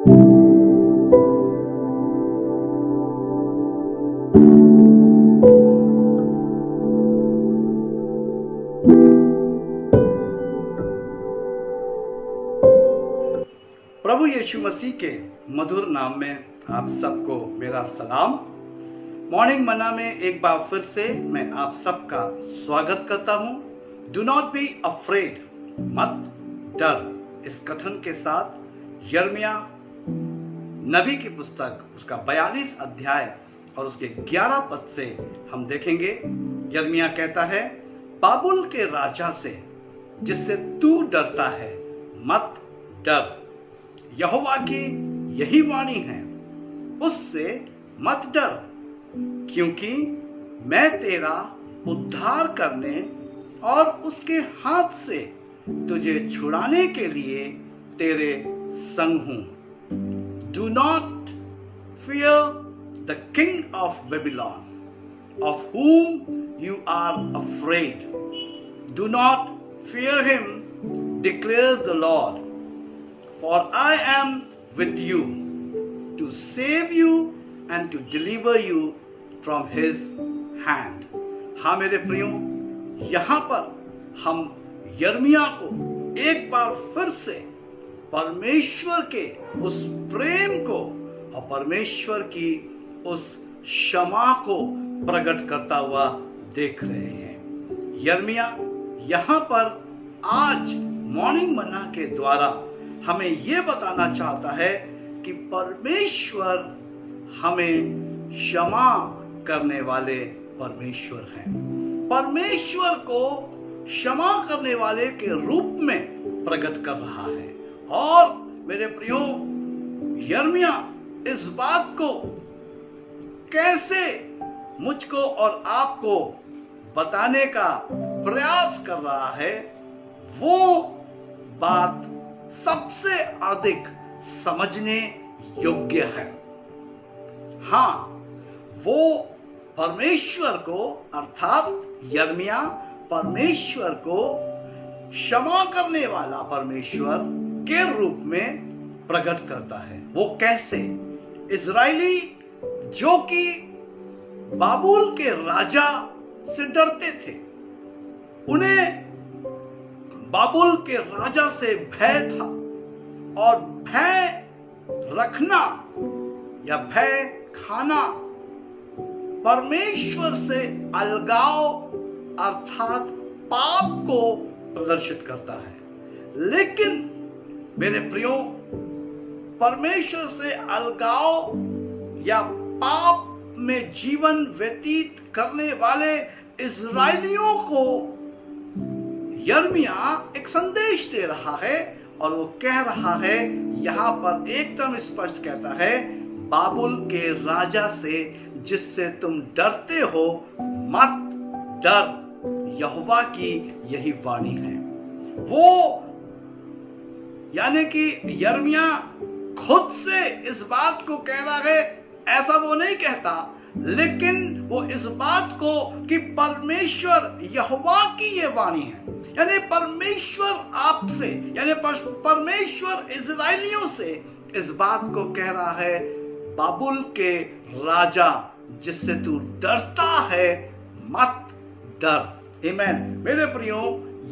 प्रभु यीशु मसीह के मधुर नाम में आप सबको मेरा सलाम। मॉर्निंग मन्ना में एक बार फिर से मैं आप सबका स्वागत करता हूं। डू नॉट बी अफ्रेड, मत डर। इस कथन के साथ यिर्मयाह नबी की पुस्तक उसका 42 अध्याय और उसके 11 पद से हम देखेंगे। यिर्मयाह कहता है, बाबुल के राजा से जिससे तू डरता है मत डर। यहोवा की यही वाणी है, उससे मत डर, क्योंकि मैं तेरा उद्धार करने और उसके हाथ से तुझे छुड़ाने के लिए तेरे संग हूं। Do not fear the king of Babylon, of whom you are afraid. Do not fear him, declares the Lord. For I am with you to save you and to deliver you from his hand. हाँ मेरे प्रियो, यहाँ पर हम यिर्मयाह को एक बार फिर से परमेश्वर के उस प्रेम को और परमेश्वर की उस क्षमा को प्रकट करता हुआ देख रहे हैं। यिर्मयाह यहाँ पर आज मॉर्निंग मन्ना के द्वारा हमें यह बताना चाहता है कि परमेश्वर हमें क्षमा करने वाले परमेश्वर हैं। परमेश्वर को क्षमा करने वाले के रूप में प्रकट कर रहा है। और मेरे प्रियो, यिर्मयाह इस बात को कैसे मुझको और आपको बताने का प्रयास कर रहा है, वो बात सबसे अधिक समझने योग्य है। हाँ, वो परमेश्वर को अर्थात यिर्मयाह परमेश्वर को क्षमा करने वाला परमेश्वर के रूप में प्रकट करता है। वो कैसे? इजरायली जो कि बाबुल के राजा से डरते थे, उन्हें बाबुल के राजा से भय था, और भय रखना या भय खाना परमेश्वर से अलगाव अर्थात पाप को प्रदर्शित करता है। लेकिन मेरे प्रियो, परमेश्वर से अलगाव या पाप में जीवन व्यतीत करने वाले इजरायलियों को यिर्मयाह एक संदेश दे रहा है, और वो कह रहा है, यहां पर एकदम स्पष्ट कहता है, बाबुल के राजा से जिससे तुम डरते हो मत डर। यहोवा की यही वाणी है। वो यानी कि यिर्मयाह खुद से इस बात को कह रहा है, ऐसा वो नहीं कहता, लेकिन वो इस बात को कि परमेश्वर यहोवा की ये वाणी है, यानी परमेश्वर आपसे यानी परमेश्वर इजरायलियों से इस बात को कह रहा है, बाबुल के राजा जिससे तू डरता है मत डर। आमीन। मेरे प्रियो,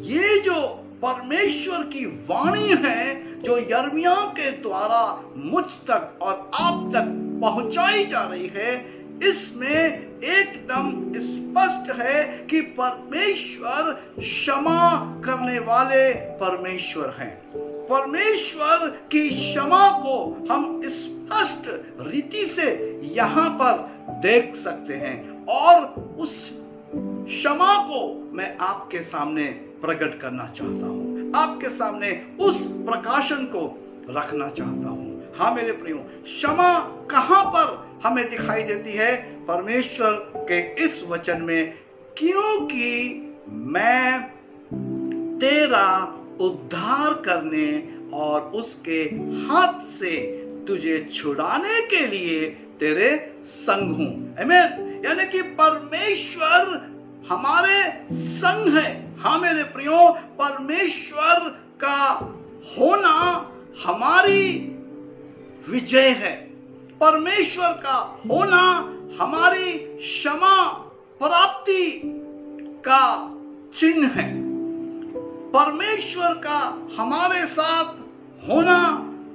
ये जो परमेश्वर की वाणी है जो यिर्मयाह के द्वारा मुझ तक और आप तक पहुंचाई जा रही है, इसमें एकदम स्पष्ट है कि परमेश्वर क्षमा करने वाले परमेश्वर हैं। परमेश्वर की क्षमा को हम स्पष्ट रीति से यहाँ पर देख सकते हैं, और उस क्षमा को मैं आपके सामने प्रकट करना चाहता हूँ, आपके सामने उस प्रकाशन को रखना चाहता हूँ। हाँ मेरे प्रियो, क्षमा कहाँ पर हमें दिखाई देती है? परमेश्वर के इस वचन में, क्योंकि मैं तेरा उद्धार करने और उसके हाथ से तुझे छुड़ाने के लिए तेरे संग हूं। आमीन। यानी कि परमेश्वर हमारे संग है। हाँ मेरे प्रियो, परमेश्वर का होना हमारी विजय है। परमेश्वर का होना हमारी क्षमा प्राप्ति का चिन्ह है। परमेश्वर का हमारे साथ होना,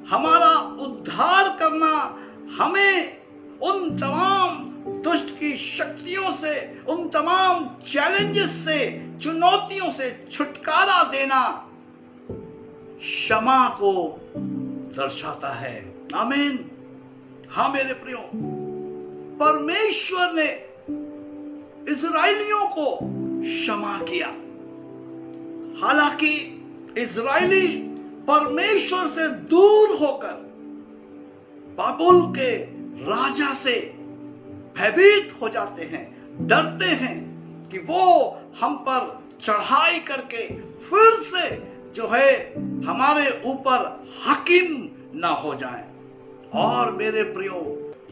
हमारा उद्धार करना, हमें उन तमाम दुष्ट की शक्तियों से, उन तमाम चैलेंजेस से, चुनौतियों से छुटकारा देना क्षमा को दर्शाता है। आमीन। हाँ मेरे प्रियो, परमेश्वर ने इजराइलियों को क्षमा किया। हालांकि इजराइली परमेश्वर से दूर होकर बाबुल के राजा से भयभीत हो जाते हैं, डरते हैं कि वो हम पर चढ़ाई करके फिर से जो है हमारे ऊपर हाकिम ना हो जाए। और मेरे प्रियो,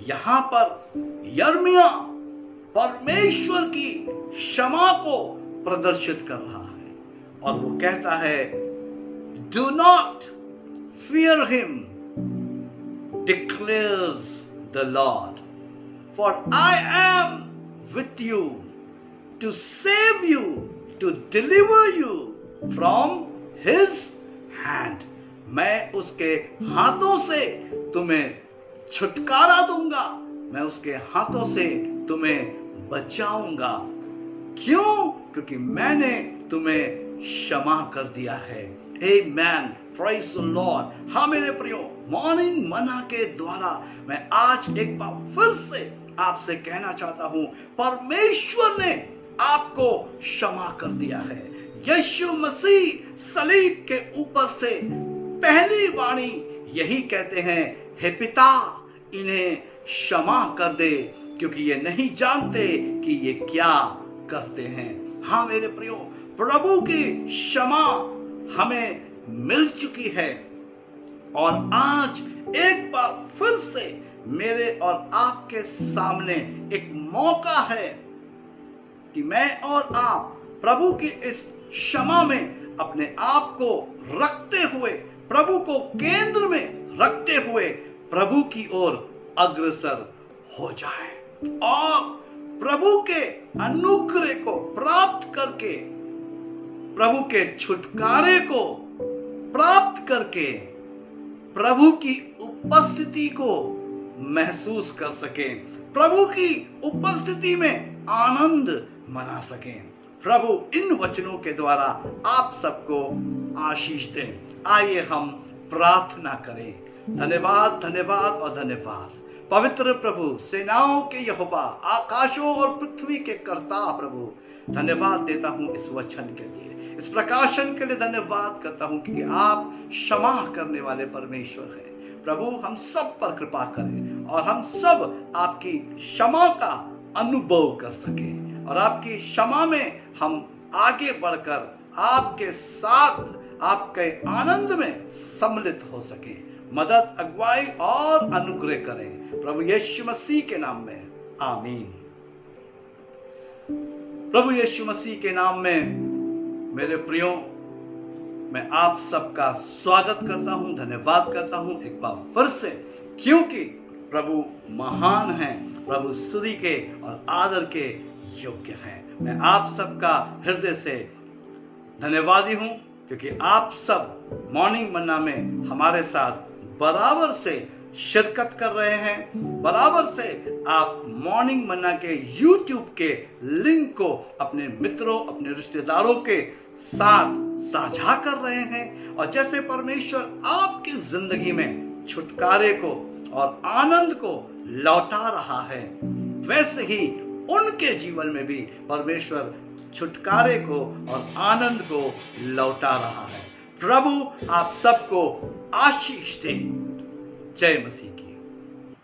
यहां पर यिर्मयाह परमेश्वर की क्षमा को प्रदर्शित कर रहा है और वो कहता है, do not fear him, declares the Lord, for I am with you to save you, to deliver you from his hand. मैं उसके हाथों से तुम्हें छुटकारा दूंगा, मैं उसके हाथों से तुम्हें बचाऊंगा। क्यों? क्योंकि मैंने तुम्हें क्षमा कर दिया है। Amen. Praise the Lord. हाँ मेरे प्रियो, मॉर्निंग मना के द्वारा मैं आज एक बार फिर से आपसे कहना चाहता हूं, परमेश्वर ने आपको क्षमा कर दिया है। यीशु मसीह सलीब के ऊपर से पहली वाणी यही कहते हैं, हे पिता, इन्हें क्षमा कर दे, क्योंकि ये नहीं जानते कि ये क्या करते हैं। हाँ मेरे प्रियो, प्रभु की क्षमा हमें मिल चुकी है और आज एक बार फिर से मेरे और आपके सामने एक मौका है कि मैं और आप प्रभु की इस क्षमा में अपने आप को रखते हुए, प्रभु को केंद्र में रखते हुए प्रभु की ओर अग्रसर हो जाए और प्रभु के अनुग्रह को प्राप्त करके, प्रभु के छुटकारे को प्राप्त करके प्रभु की उपस्थिति को महसूस कर सकें, प्रभु की उपस्थिति में आनंद मना सकें। प्रभु इन वचनों के द्वारा आप सबको आशीष दें। आइए हम प्रार्थना करें। धन्यवाद, धन्यवाद और धन्यवाद पवित्र प्रभु, सेनाओं के यहोवा, आकाशों और पृथ्वी के कर्ता प्रभु, धन्यवाद देता हूं इस वचन के लिए, इस प्रकाशन के लिए धन्यवाद करता हूं कि आप क्षमा करने वाले परमेश्वर हैं। प्रभु हम सब पर कृपा करें और हम सब आपकी क्षमा का अनुभव कर सकें और आपकी क्षमा में हम आगे बढ़कर आपके साथ आपके आनंद में सम्मिलित हो सके। मदद, अगुवाई और अनुग्रह करें प्रभु यीशु मसीह के नाम में, आमीन। प्रभु यीशु मसीह के नाम में मेरे प्रियो, मैं आप सबका स्वागत करता हूं, धन्यवाद करता हूं एक बार फिर से, क्योंकि प्रभु महान हैं, प्रभु स्तुति के और आदर के योग्य हैं। मैं आप सबका हृदय से धन्यवादी हूं क्योंकि आप सब मॉर्निंग मन्ना में हमारे साथ बराबर से शिरकत कर रहे हैं, बराबर से आप मॉर्निंग मन्ना के YouTube के लिंक को अपने मित्रों, अपने रिश्तेदारों के साथ साझा कर रहे हैं और जैसे परमेश्वर आपकी जिंदगी में छुटकारे को और आनंद को लौटा रहा है, वैसे ही उनके जीवन में भी परमेश्वर छुटकारे को और आनंद को लौटा रहा है। प्रभु आप सबको आशीष दे। जय मसीह की।